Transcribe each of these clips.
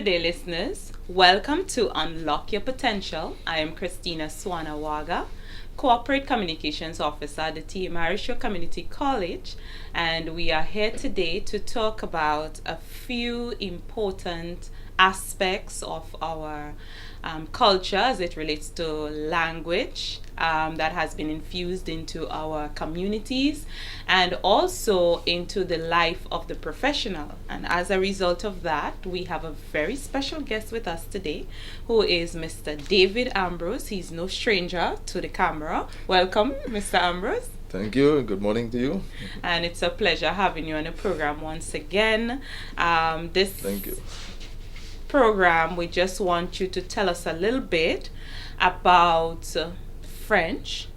Good day, listeners. Welcome to Unlock Your Potential. I am Christina Swanawaga, Corporate Communications Officer at the T. Marisho Community College, and we are here today to talk about a few important aspects of our culture as it relates to language that has been infused into our communities and also into the life of the professional. And as a result of that, we have a very special guest with us today who is Mr. David Ambrose. He's no stranger to the camera. Welcome, Mr. Ambrose. Thank you. Good morning to you. And it's a pleasure having you on the program once again. Thank you. Program, we just want you to tell us a little bit about French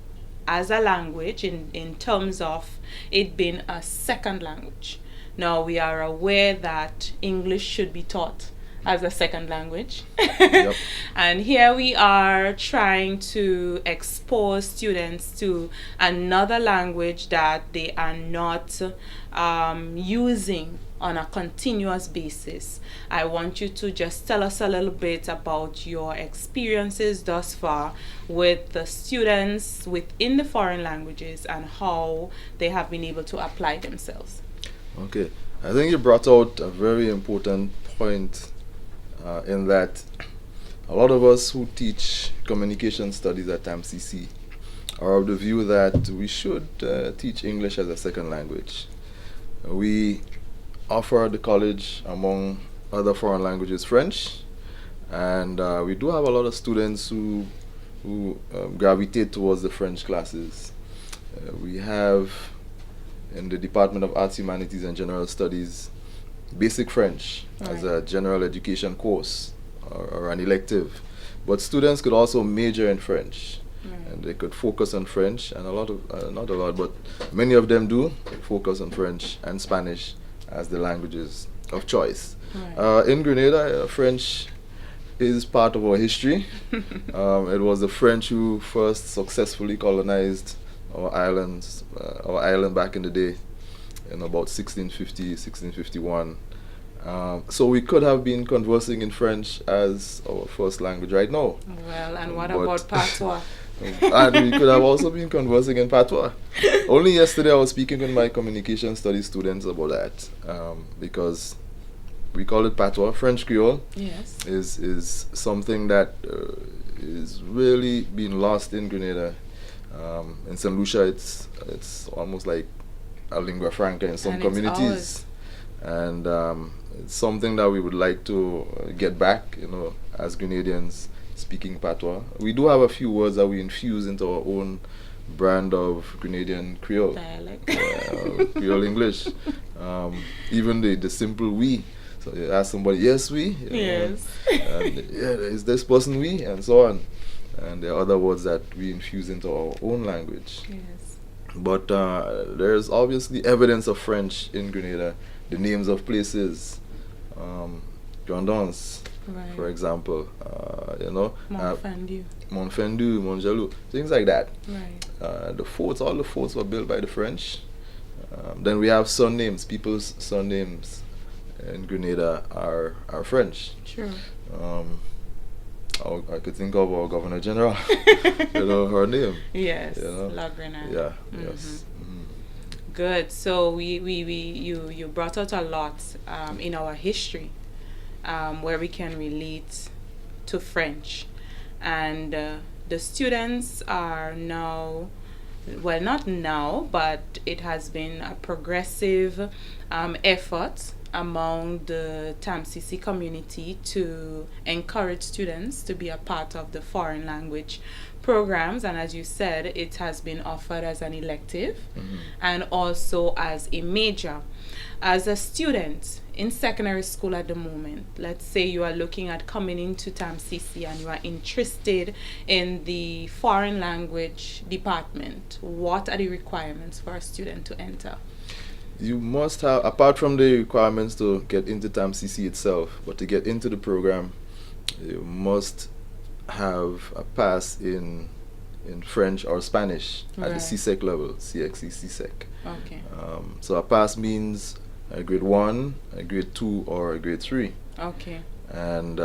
as a language in terms of it being a second language. Now, we are aware that English should be taught as a second language. Yep. And here we are trying to expose students to another language that they are not using on a continuous basis. I want you to just tell us a little bit about your experiences thus far with the students within the foreign languages and how they have been able to apply themselves. Okay. I think you brought out a very important point in that a lot of us who teach communication studies at TAMCC are of the view that we should teach English as a second language. We offer the college, among other foreign languages, French, and we do have a lot of students who gravitate towards the French classes. We have in the Department of Arts, Humanities and General Studies basic French as a general education course or an elective, but students could also major in French. And they could focus on French, and a lot of, not a lot, but many of them do focus on French and Spanish as the languages of choice. In Grenada, French is part of our history. It was the French who first successfully colonized our island back in the day in about 1650, 1651. So we could have been conversing in French as our first language right now. Well, and what about patois? And we could have also been conversing in patois. Only yesterday I was speaking with my communication studies students about that, because we call it patois. French Creole is something that is really being lost in Grenada. In St. Lucia, it's almost like a lingua franca in some communities, and it's something that we would like to get back, as Grenadians speaking patois. We do have a few words that we infuse into our own brand of Grenadian Creole dialect, Creole English. Even the simple we. So you ask somebody, yes, we. Yes. And, is this person we, and so on. And there are other words that we infuse into our own language. Yes. But there's obviously evidence of French in Grenada. The names of places, Grandance, for example, Montfendu, Montjalou, things like that. Right. All the forts were built by the French. Then we have surnames. People's surnames in Grenada are French. True. I could think of our Governor General, her name. Yes, La Grenade. Yeah, yes. Mm-hmm. Good. So you brought out a lot in our history where we can relate to French, and the students are now, well, not now, but it has been a progressive effort among the TAMCC community to encourage students to be a part of the foreign language programs, and as you said, it has been offered as an elective and also as a major. As a student in secondary school at the moment, let's say you are looking at coming into TAMCC and you are interested in the foreign language department, what are the requirements for a student to enter? You must have, apart from the requirements to get into TAMCC itself, but to get into the program, you must have a pass in French or Spanish at the CSEC level, CXC, CSEC. Okay. So a pass means a grade 1, a grade 2, or a grade 3. Okay. and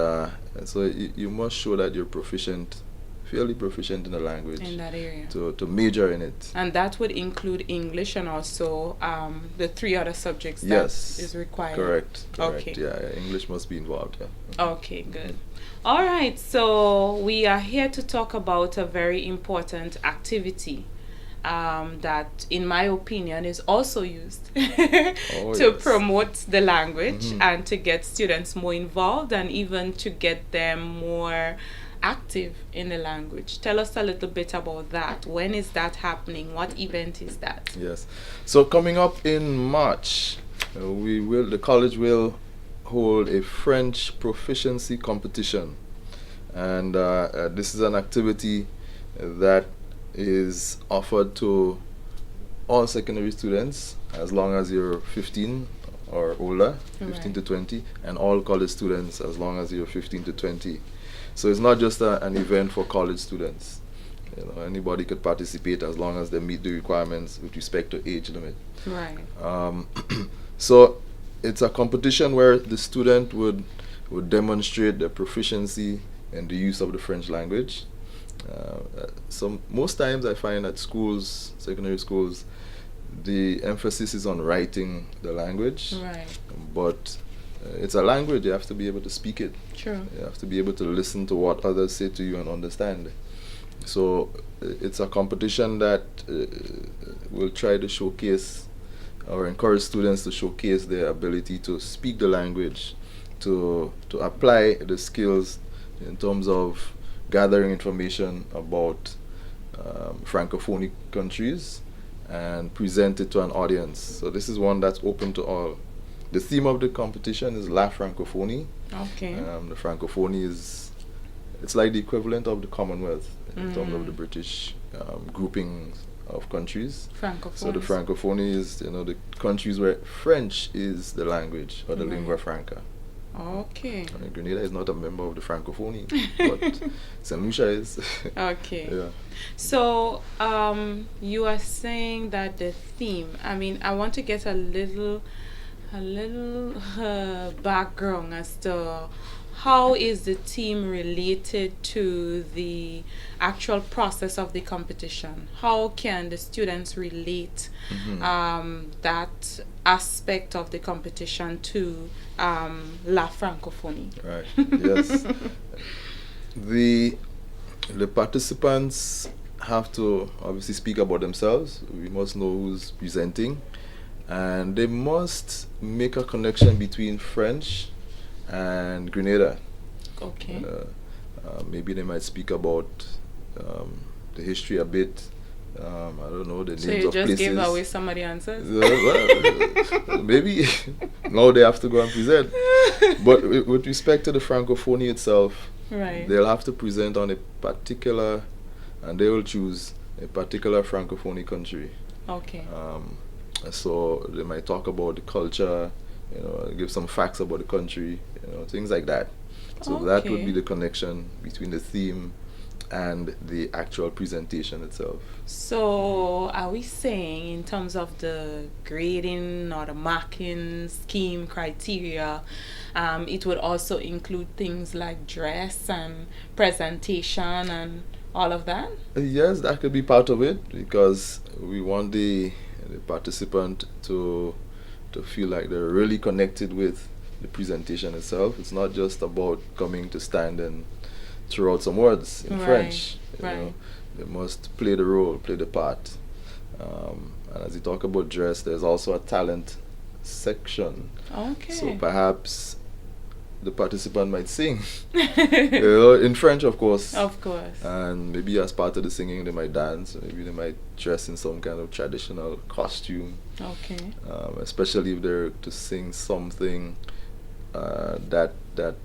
so you must show that you're proficient, fairly proficient in the language in that area. to major in it. And that would include English and also the three other subjects Yes, that is required. correct. Okay. Yeah, English must be involved. Yeah. Okay, good. All right, so we are here to talk about a very important activity that, in my opinion, is also used Oh, to yes. promote the language Mhm. and to get students more involved and even to get them more active in the language. Tell us a little bit about that. When is that happening? What event is that? Yes. So coming up in March, the college will hold a French proficiency competition, and this is an activity that is offered to all secondary students as long as you're 15 or older, 15 to Right. 20, and all college students as long as you're 15 to 20. So it's not just an event for college students. Anybody could participate as long as they meet the requirements with respect to age limit. Right. Um, so it's a competition where the student would demonstrate their proficiency in the use of the French language. So most times I find at schools, secondary schools, the emphasis is on writing the language, Right. but it's a language. You have to be able to speak it. True. You have to be able to listen to what others say to you and understand. So it's a competition that will try to showcase or encourage students to showcase their ability to speak the language, to apply the skills in terms of gathering information about francophone countries and present it to an audience. So this is one that's open to all. The theme of the competition is La Francophonie. Okay. The Francophonie it's like the equivalent of the Commonwealth in terms of the British grouping of countries. Francophones. So the Francophonie is the countries where French is the language or the Right. lingua franca. Okay. Grenada is not a member of the Francophonie, but Saint Lucia is. Okay. Yeah. So, you are saying that the theme, I mean, I want to get a little background as to how is the team related to the actual process of the competition? How can the students relate that aspect of the competition to La Francophonie? Right. Yes. The participants have to obviously speak about themselves. We must know who's presenting, and they must make a connection between French and Grenada. Okay. Maybe they might speak about the history a bit. I don't know the So names you of just places. gave away some of the answers? Maybe now they have to go and present. But with respect to the Francophonie itself, Right. they'll have to present on a particular, and they will choose a particular Francophonie country. Okay. So they might talk about the culture, give some facts about the country, things like that. So that would Okay. be the connection between the theme and the actual presentation itself. So, are we saying, in terms of the grading or the marking scheme criteria, it would also include things like dress and presentation and all of that? Yes, that could be part of it because we want the participant to feel like they're really connected with the presentation itself. It's not just about coming to stand and throw out some words in Right, French. right. They must play the role, play the part. And as you talk about dress, there's also a talent section. Okay. So perhaps the participant might sing, in French, of course. Of course. And maybe as part of the singing, they might dance. Maybe they might dress in some kind of traditional costume. Okay. Especially if they're to sing something that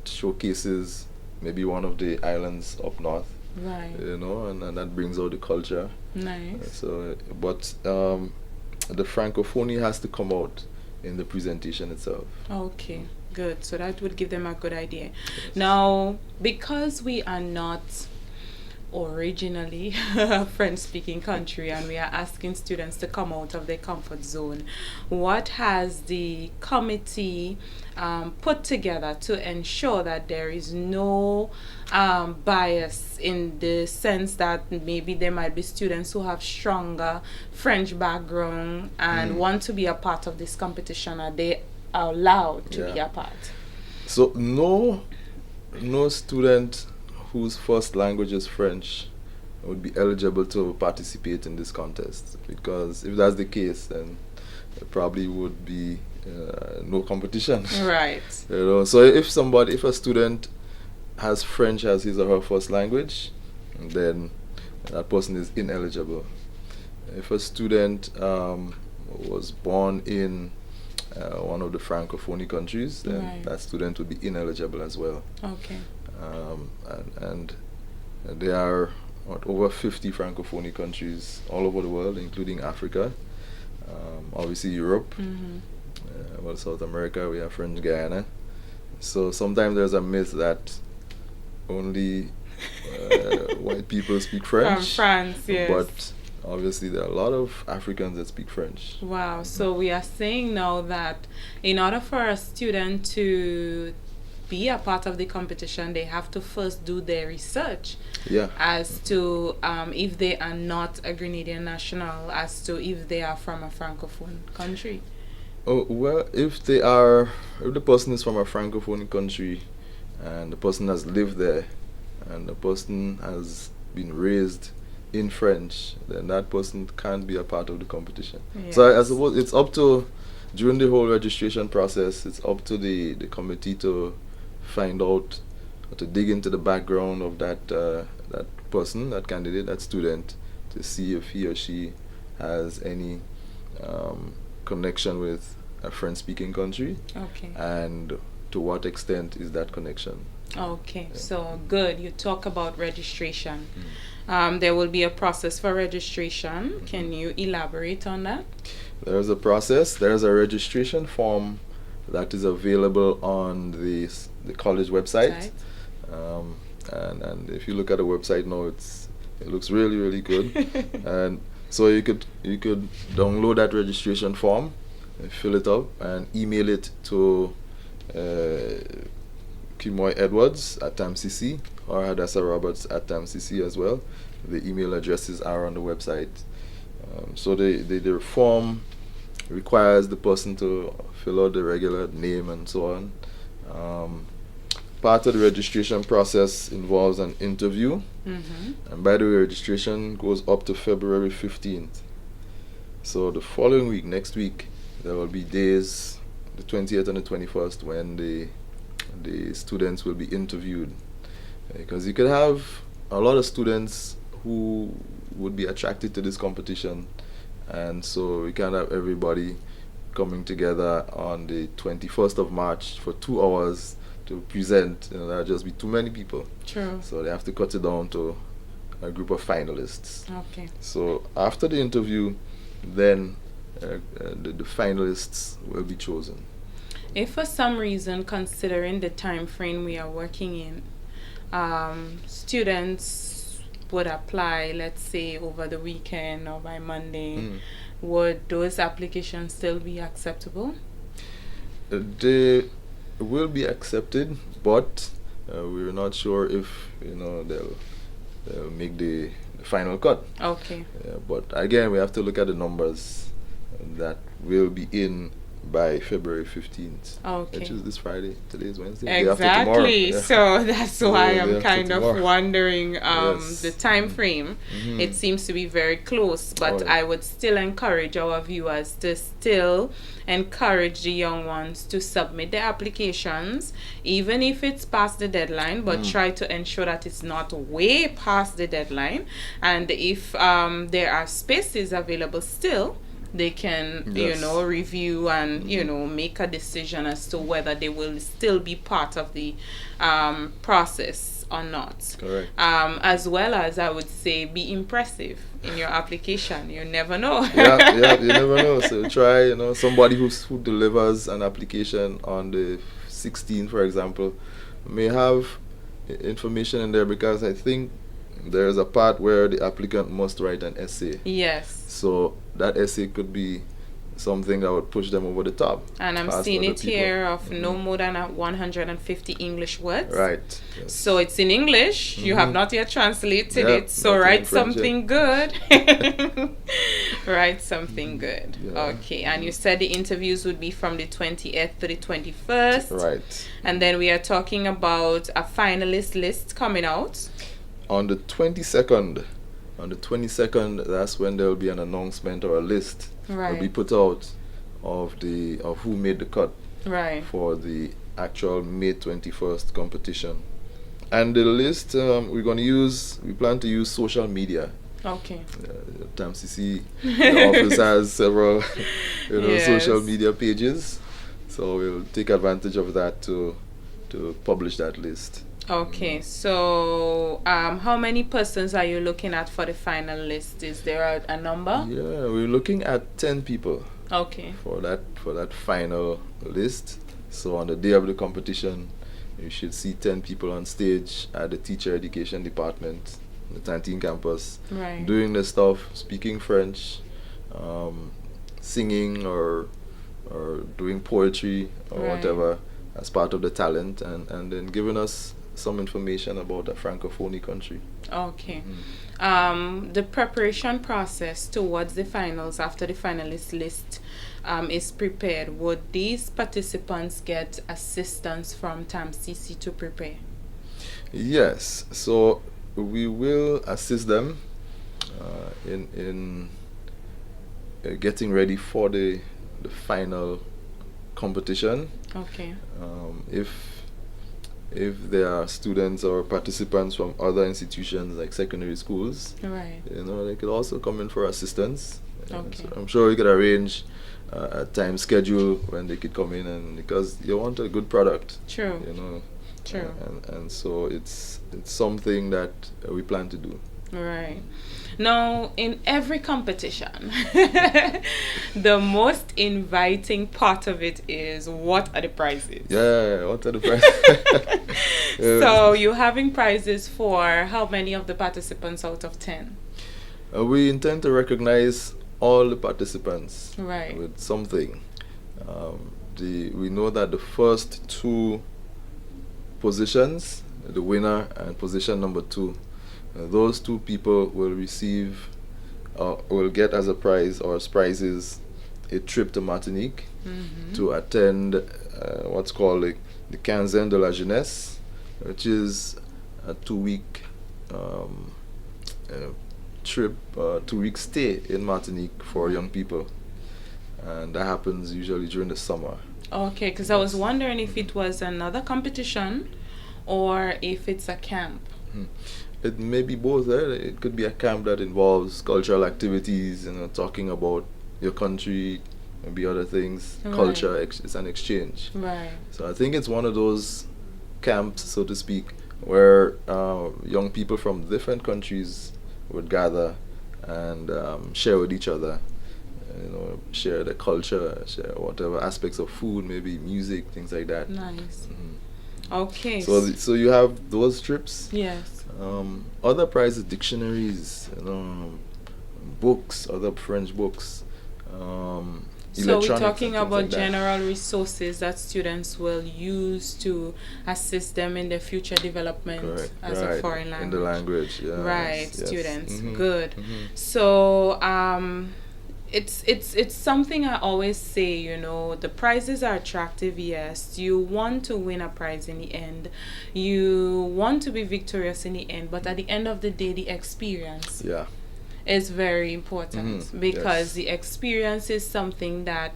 showcases maybe one of the islands up north, Right. and that brings out the culture. Nice. So, but the Francophonie has to come out in the presentation itself. Okay, good. So that would give them a good idea. Now, because we are not originally a French-speaking country, and we are asking students to come out of their comfort zone. What has the committee put together to ensure that there is no bias, in the sense that maybe there might be students who have stronger French background and want to be a part of this competition? Are they allowed to be a part? So no student whose first language is French would be eligible to participate in this contest, because if that's the case, then there probably would be no competition. Right. So if a student has French as his or her first language, then that person is ineligible. If a student was born in one of the Francophone countries, then that student would be ineligible as well. Okay. And there are over 50 Francophone countries all over the world, including Africa, obviously Europe, South America, we have French Guiana. So sometimes there's a myth that only white people speak French. From France, yes. But obviously there are a lot of Africans that speak French. Wow. So we are saying now that in order for a student to be a part of the competition, they have to first do their research as to if they are not a Grenadian national, as to if they are from a Francophone country. Oh, well, if the person is from a Francophone country and the person has lived there and the person has been raised in French, then that person can't be a part of the competition. Yes. So I suppose it's up to, during the whole registration process, it's up to the committee to find out, to dig into the background of that person, that candidate, that student, to see if he or she has any connection with a French-speaking country. Okay. And to what extent is that connection? Okay, so good. You talk about registration. There will be a process for registration. Can you elaborate on that? There's a process. There's a registration form that is available on the college website. And if you look at the website now, it looks really, really good. And so you could download that registration form, fill it up, and email it to Kimoy Edwards at TAMCC or Hadassah Roberts at TAMCC as well. The email addresses are on the website. So the form requires the person to fill out the regular name and so on. Part of the registration process involves an interview, and by the way, registration goes up to February 15th. So the following week, next week, there will be days, the 20th and the 21st, when the students will be interviewed, because you could have a lot of students who would be attracted to this competition, and so we can't have everybody coming together on the 21st of March for 2 hours to present. There'll just be too many people. True. So they have to cut it down to a group of finalists. Okay. So after the interview, then the finalists will be chosen. If for some reason, considering the time frame we are working in, students would apply, let's say over the weekend or by Monday, would those applications still be acceptable? They will be accepted, but we're not sure if they'll make the final cut. Okay. But again, we have to look at the numbers that will be in by February 15th. Okay. Which is this Friday. Today is Wednesday. Exactly. So that's why I'm kind of tomorrow. wondering the time frame. It seems to be very close, but I would still encourage our viewers to still encourage the young ones to submit their applications, even if it's past the deadline, but try to ensure that it's not way past the deadline. And if there are spaces available still, they can review and make a decision as to whether they will still be part of the process or not. Correct. As well as, I would say, be impressive in your application. You never know. yeah, you never know. So try, somebody who delivers an application on the 16th, for example, may have information in there, because I think there's a part where the applicant must write an essay. Yes. So that essay could be something that would push them over the top. And I'm past seeing other it people. here of no more than 150 English words. Right. Yes. So it's in English. You have not yet translated Yep, it. So nothing in write French something good. Write something good. Yeah. Okay. And you said the interviews would be from the 20th to the 21st. Right. And then we are talking about a finalist list coming out. On the 22nd, that's when there will be an announcement or a list will be Right. put out of who made the cut Right. for the actual May 21st competition. And the list we plan to use social media. Okay. TAMCC, the office has several Yes. social media pages, so we'll take advantage of that to publish that list. Okay, so how many persons are you looking at for the final list? Is there a number? Yeah, we're looking at 10 people Okay. for that final list. So on the day of the competition, you should see 10 people on stage at the teacher education department, the Tantine campus, Right. doing the stuff, speaking French, singing or doing poetry or Right. whatever as part of the talent, and then giving us some information about a francophone country. Okay. The preparation process towards the finals after the finalist list is prepared. Would these participants get assistance from TAMCC to prepare? Yes, so we will assist them in getting ready for the final competition. Okay. If there are students or participants from other institutions like secondary schools, Right. they could also come in for assistance. Okay. So I'm sure we could arrange a time schedule when they could come in, and because you want a good product, True. True. and so it's something that we plan to do. Right. Now, in every competition, the most inviting part of it is what are the prizes? Yeah, what are the prizes? So, you're having prizes for how many of the participants out of 10? We intend to recognize all the participants Right. with something. We know that the first two positions, the winner and position number 2, those two people will get as a prize or as prizes a trip to Martinique to attend what's called the Quinzaine de la Jeunesse, which is a 2-week trip, 2-week stay in Martinique for young people, and that happens usually during the summer. Okay, because I was wondering if it was another competition or if it's a camp. It may be both. It could be a camp that involves cultural activities, talking about your country, maybe other things, Right. culture. It's an exchange. Right. So I think it's one of those camps, so to speak, where young people from different countries would gather and share with each other. Share the culture, share whatever aspects of food, maybe music, things like that. Nice. Okay. So you have those trips. Yes. Other prizes, dictionaries, books, other French books. So we're electronics talking and things about like that. general resources that students will use to assist them in their future development Correct. as Right. a foreign language. In the language, yeah. Right, Yes. students. Mhm. Good. Mhm. So it's something I always say, the prizes are attractive, yes. You want to win a prize in the end. You want to be victorious in the end, but at the end of the day, the experience Yeah. is very important because Yes. the experience is something that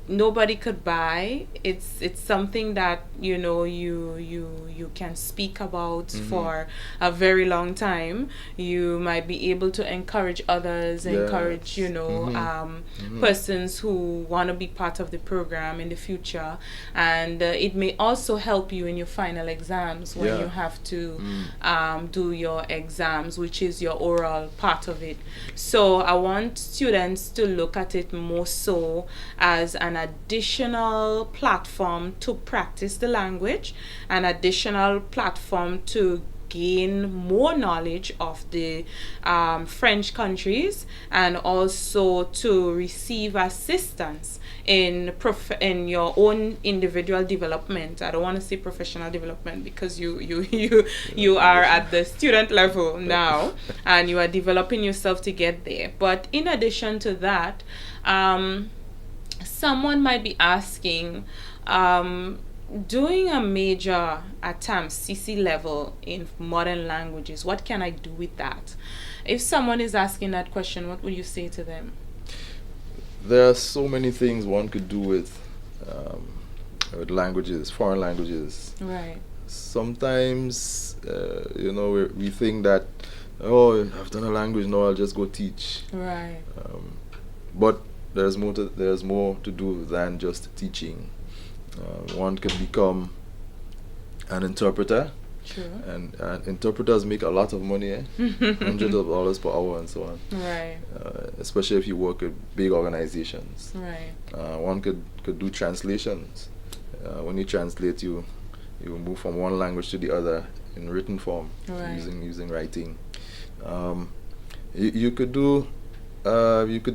nobody could buy. It's something that you can speak about for a very long time. You might be able to encourage others, encourage persons who want to be part of the program in the future, and it may also help you in your final exams when you have to do your exams, which is your oral part of it. So I want students to look at it more so as an additional platform to practice the language, an additional platform to gain more knowledge of the French countries, and also to receive assistance in your own individual development. I don't want to say professional development, because you are at the student level now, and you are developing yourself to get there. But in addition to that, someone might be asking, doing a major at times CC level in modern languages, what can I do with that? If someone is asking that question, what would you say to them? There are so many things one could do with languages, foreign languages. Right. Sometimes, we think that, oh, I've done a language, now I'll just go teach. Right. But there's more to do than just teaching. One can become an interpreter. True. And interpreters make a lot of money, hundreds of dollars per hour and so on. Right. Especially if you work with big organizations. Right. One could do translations. When you translate, you move from one language to the other in written form, right, using writing. You could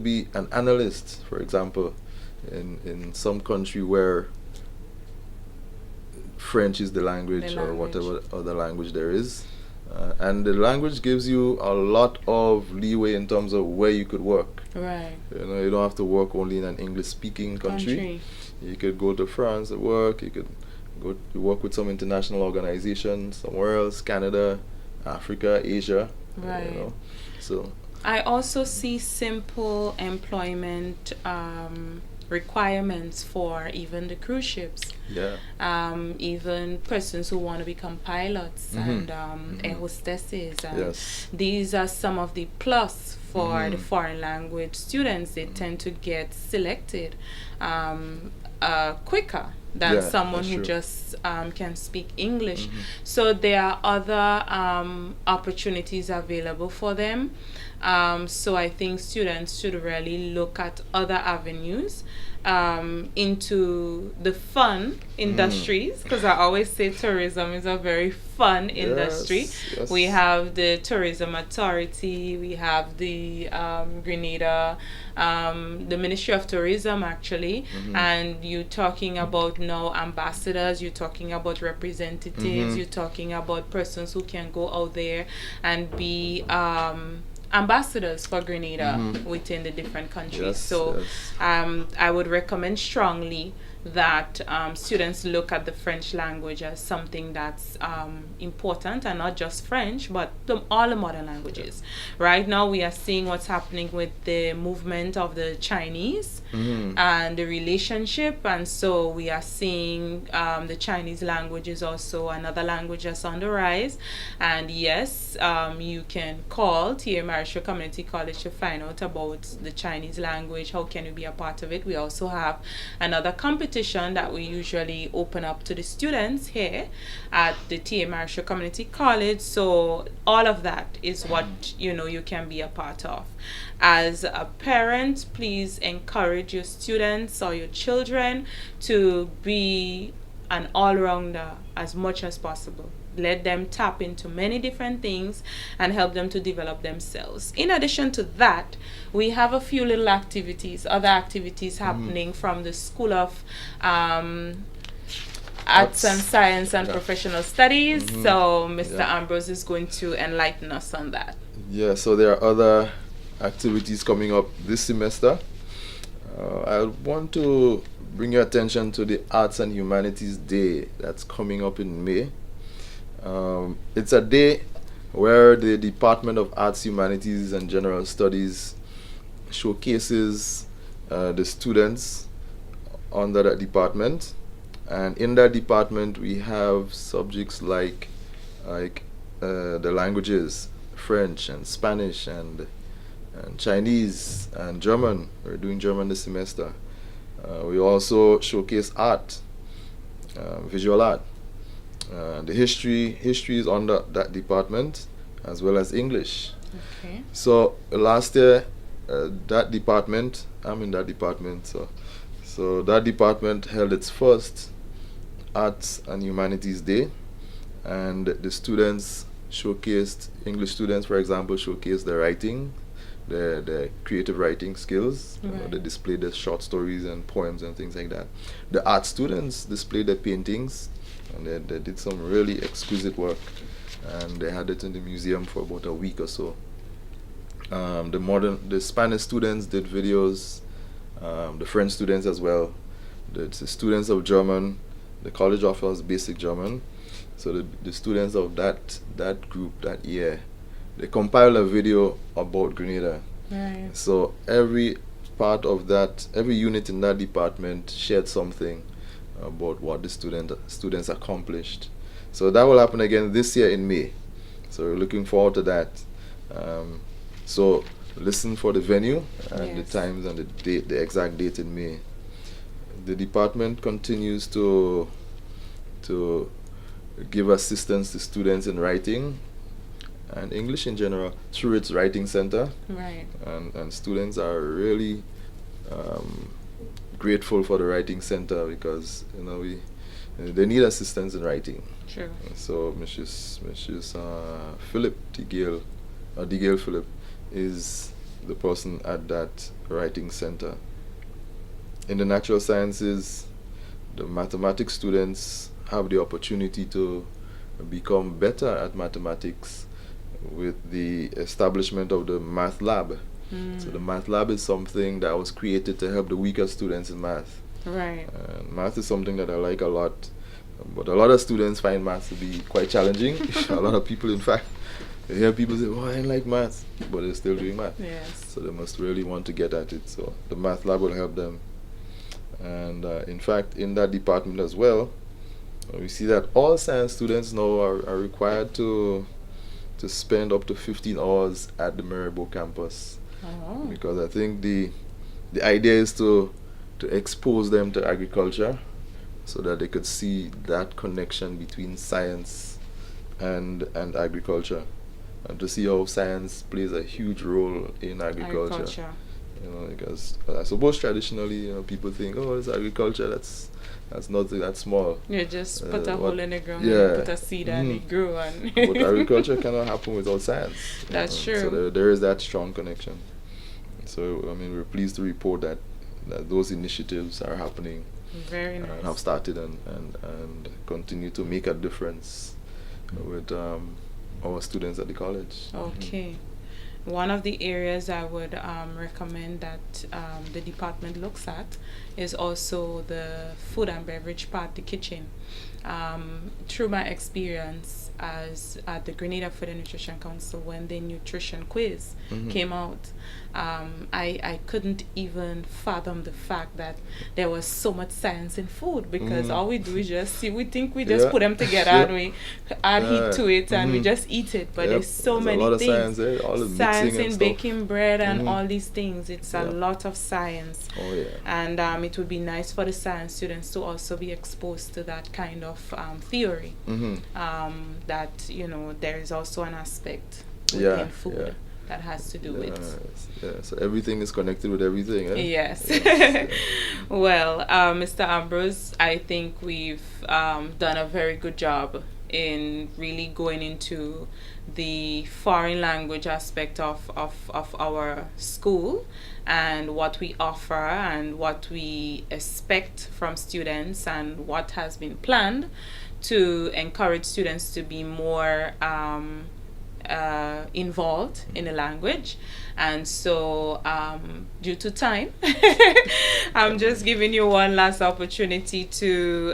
be an analyst, for example, in some country where French is the language, or whatever other language there is. And the language gives you a lot of leeway in terms of where you could work. Right. You don't have to work only in an English-speaking country. You could go to France and work. You could go work with some international organizations somewhere else, Canada, Africa, Asia. Right. So I also see simple employment requirements for even the cruise ships. Yeah. Even persons who want to become pilots and air hostesses. Yes. These are some of the plus for the foreign language students. They tend to get selected quicker than someone who just can speak English. So there are other opportunities available for them. So I think students should really look at other avenues into the fun industries, because I always say tourism is a very fun industry. Yes. We have the Tourism Authority, we have the Grenada, the Ministry of Tourism actually, and you're talking about now ambassadors, you're talking about representatives, you're talking about persons who can go out there and be ambassadors for Grenada within the different countries. I would recommend strongly that students look at the French language as something that's important, and not just French, but all the modern languages. Right now we are seeing what's happening with the movement of the Chinese and the relationship, and so we are seeing the Chinese language is also another language that's on the rise. And yes, you can call TA Marisha Community College to find out about the Chinese language. How can you be a part of it? We also have another competition that we usually open up to the students here at the TA Marisha Community College. So all of that is what you can be a part of. As a parent, please encourage your students or your children to be an all-rounder as much as possible. Let them tap into many different things and help them to develop themselves. In addition to that, we have a few little other activities happening from the School of Arts and Science and Professional Studies. So Mr. Ambrose is going to enlighten us on that. Yeah, so there are other activities coming up this semester. I want to bring your attention to the Arts and Humanities Day that's coming up in May. It's a day where the Department of Arts, Humanities and General Studies showcases the students under that department. And in that department we have subjects like the languages, French and Spanish and Chinese and German. We're doing German this semester. We also showcase art, visual art. The history is under that department, as well as English. Okay. So last year, that department, I'm in that department, so that department held its first Arts and Humanities Day, and the students showcased English students, for example, showcased their writing, their creative writing skills. You know, they displayed their short stories and poems and things like that. The art students displayed their paintings, and they did some really exquisite work, and they had it in the museum for about a week or so. The Spanish students did videos, the French students as well. The students of German, the college offers basic German, so the students of that group that year, they compiled a video about Grenada. Right. So every part of that, every unit in that department shared something about what the students accomplished. So that will happen again this year in May. So we're looking forward to that. So listen for the venue and Yes. the times and the date, the exact date in May. The department continues to give assistance to students in writing and English in general through its writing center. Right. And students are really grateful for the writing center because they need assistance in writing. True. So Mrs. Philip DeGale Philip is the person at that writing center. In the natural sciences, the mathematics students have the opportunity to become better at mathematics with the establishment of the math lab. So the math lab is something that was created to help the weaker students in math. Right. And math is something that I like a lot, but a lot of students find math to be quite challenging. A lot of people, in fact, they hear people say, "Oh, I don't like math," but they're still doing math. Yes. So they must really want to get at it. So the math lab will help them. And in fact, in that department as well, we see that all science students now are required to spend up to 15 hours at the Maribor campus. Oh. Because I think the idea is to expose them to agriculture so that they could see that connection between science and agriculture, and to see how science plays a huge role in agriculture. Because I suppose traditionally, people think, oh, it's agriculture, that's nothing, that's small. You just put a hole in the ground yeah. and put a seed and it grew. And But agriculture cannot happen without science. That's true. So there is that strong connection. So we're pleased to report that those initiatives are happening. Very nice. And have started and continue to make a difference with our students at the college. Okay. One of the areas I would recommend that the department looks at is also the food and beverage part, the kitchen. Through my experience as at the Grenada Food and Nutrition Council, when the nutrition quiz came out, I couldn't even fathom the fact that there was so much science in food, because all we do is just see, we think we just put them together and we add heat to it and we just eat it, but there's so There's many a lot things. Of science, all the Science mixing in and baking bread and all these things. It's a lot of science. Oh yeah. And it would be nice for the science students to also be exposed to that kind of theory. That there is also an aspect within food that has to do with. So everything is connected with everything. Eh? Yes. Well, Mr. Ambrose, I think we've done a very good job in really going into the foreign language aspect of our school and what we offer and what we expect from students and what has been planned to encourage students to be more involved in the language. And so due to time, I'm just giving you one last opportunity to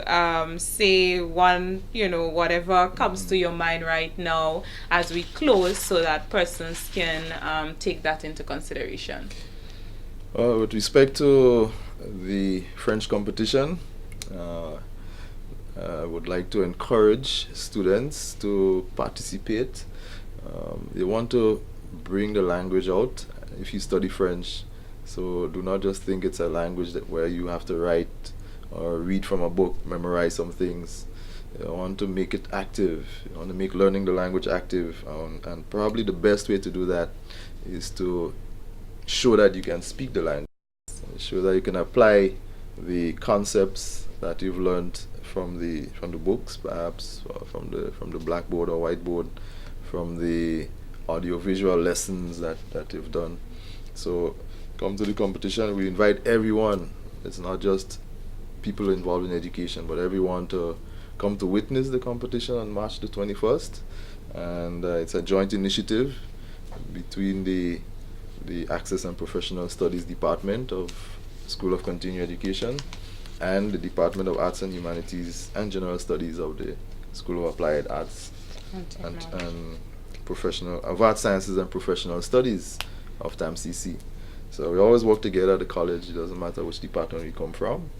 say one, whatever comes to your mind right now as we close, so that persons can take that into consideration. With respect to the French competition, I would like to encourage students to participate. They want to bring the language out if you study French. So do not just think it's a language where you have to write or read from a book, memorize some things. You want to make it active. You want to make learning the language active. And probably the best way to do that is to show that you can speak the language. Show that you can apply the concepts that you've learned from the books, perhaps, or from the blackboard or whiteboard, from the audiovisual lessons that you've done. So come to the competition. We invite everyone. It's not just people involved in education, but everyone to come to witness the competition on March the 21st. And it's a joint initiative between the Access and Professional Studies Department of School of Continuing Education and the Department of Arts and Humanities and General Studies of the School of Applied Arts and Professional of Art Sciences and Professional Studies of TAMCC. So we always work together at the college. It doesn't matter which department we come from.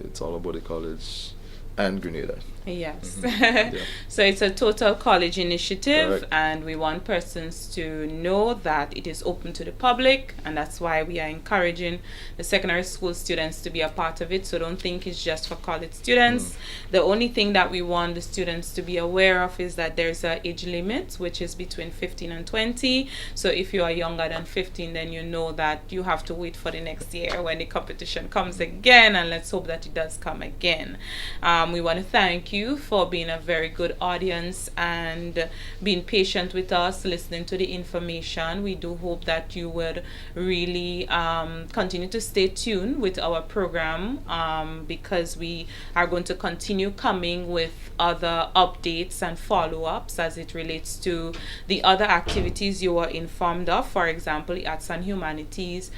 It's all about the college and Grenada. Yes. Yeah. So it's a total college initiative. Correct. And we want persons to know that it is open to the public, and that's why we are encouraging the secondary school students to be a part of it. So don't think it's just for college students. The only thing that we want the students to be aware of is that there's an age limit, which is between 15 and 20. So if you are younger than 15, then you know that you have to wait for the next year when the competition comes again, and let's hope that it does come again. We want to thank you for being a very good audience and being patient with us, listening to the information. We do hope that you would really continue to stay tuned with our program, because we are going to continue coming with other updates and follow-ups as it relates to the other activities you are informed of. For example, the Arts and Humanities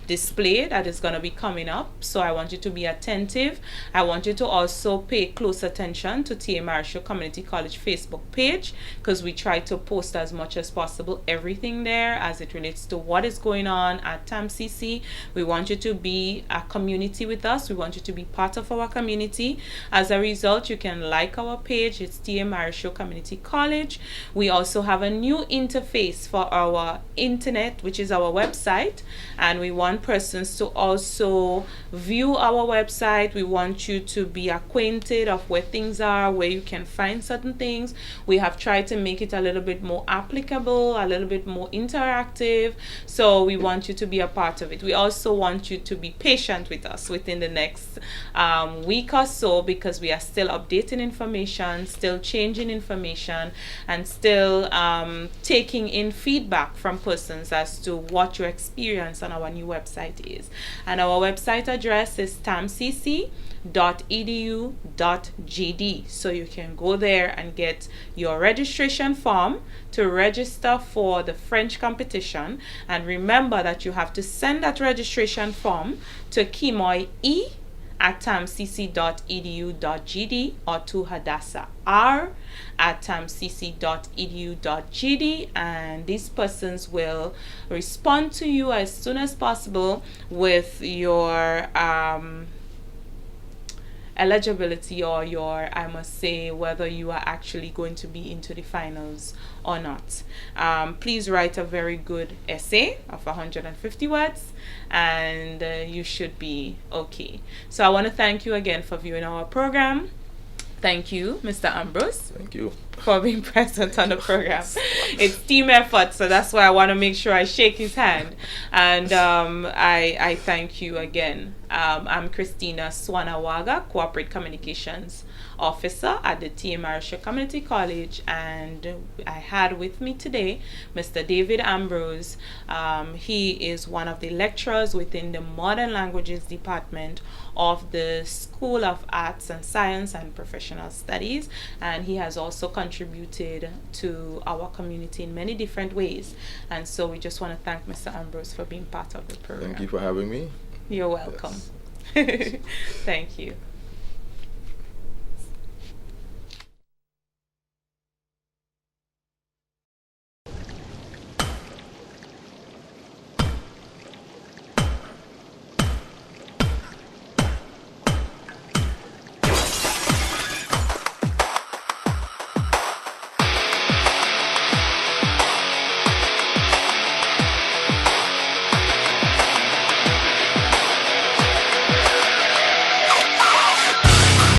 display that is going to be coming up. So I want you to be attentive. I want you to also pay close attention to T.A. Marshall Community College Facebook page, because we try to post as much as possible everything there as it relates to what is going on at TAMCC. We want you to be a community with us. We want you to be part of our community. As a result, you can like our page. It's T.A. Marshall Community College. We also have a new interface for our internet, which is our website, and we want persons to also view our website. We want you to be acquainted of where things are, where you can find certain things. We have tried to make it a little bit more applicable, a little bit more interactive. So we want you to be a part of it. We also want you to be patient with us within the next week or so, because we are still updating information, still changing information, and still taking in feedback from persons as to what your experience on our new website is. And our website address is tamcc.edu.gd. So you can go there and get your registration form to register for the French competition. And remember that you have to send that registration form to kimoy@tamcc.edu.gd or to hadassah@tamcc.edu.gd, and these persons will respond to you as soon as possible with your eligibility, or your, I must say, whether you are actually going to be into the finals or not. Please write a very good essay of 150 words, and you should be okay. So I want to thank you again for viewing our program. Thank you, Mr. Ambrose. Thank you For being present on the program. It's team effort, so that's why I want to make sure I shake his hand. And I thank you again. I'm Christina Swanawaga, Corporate Communications Officer at the T.A. Marshall Community College, and I had with me today Mr. David Ambrose. He is one of the lecturers within the Modern Languages Department of the School of Arts and Science and Professional Studies, and he has also contributed to our community in many different ways. And so we just want to thank Mr. Ambrose for being part of the program. Thank you for having me. You're welcome. Yes. Thank you.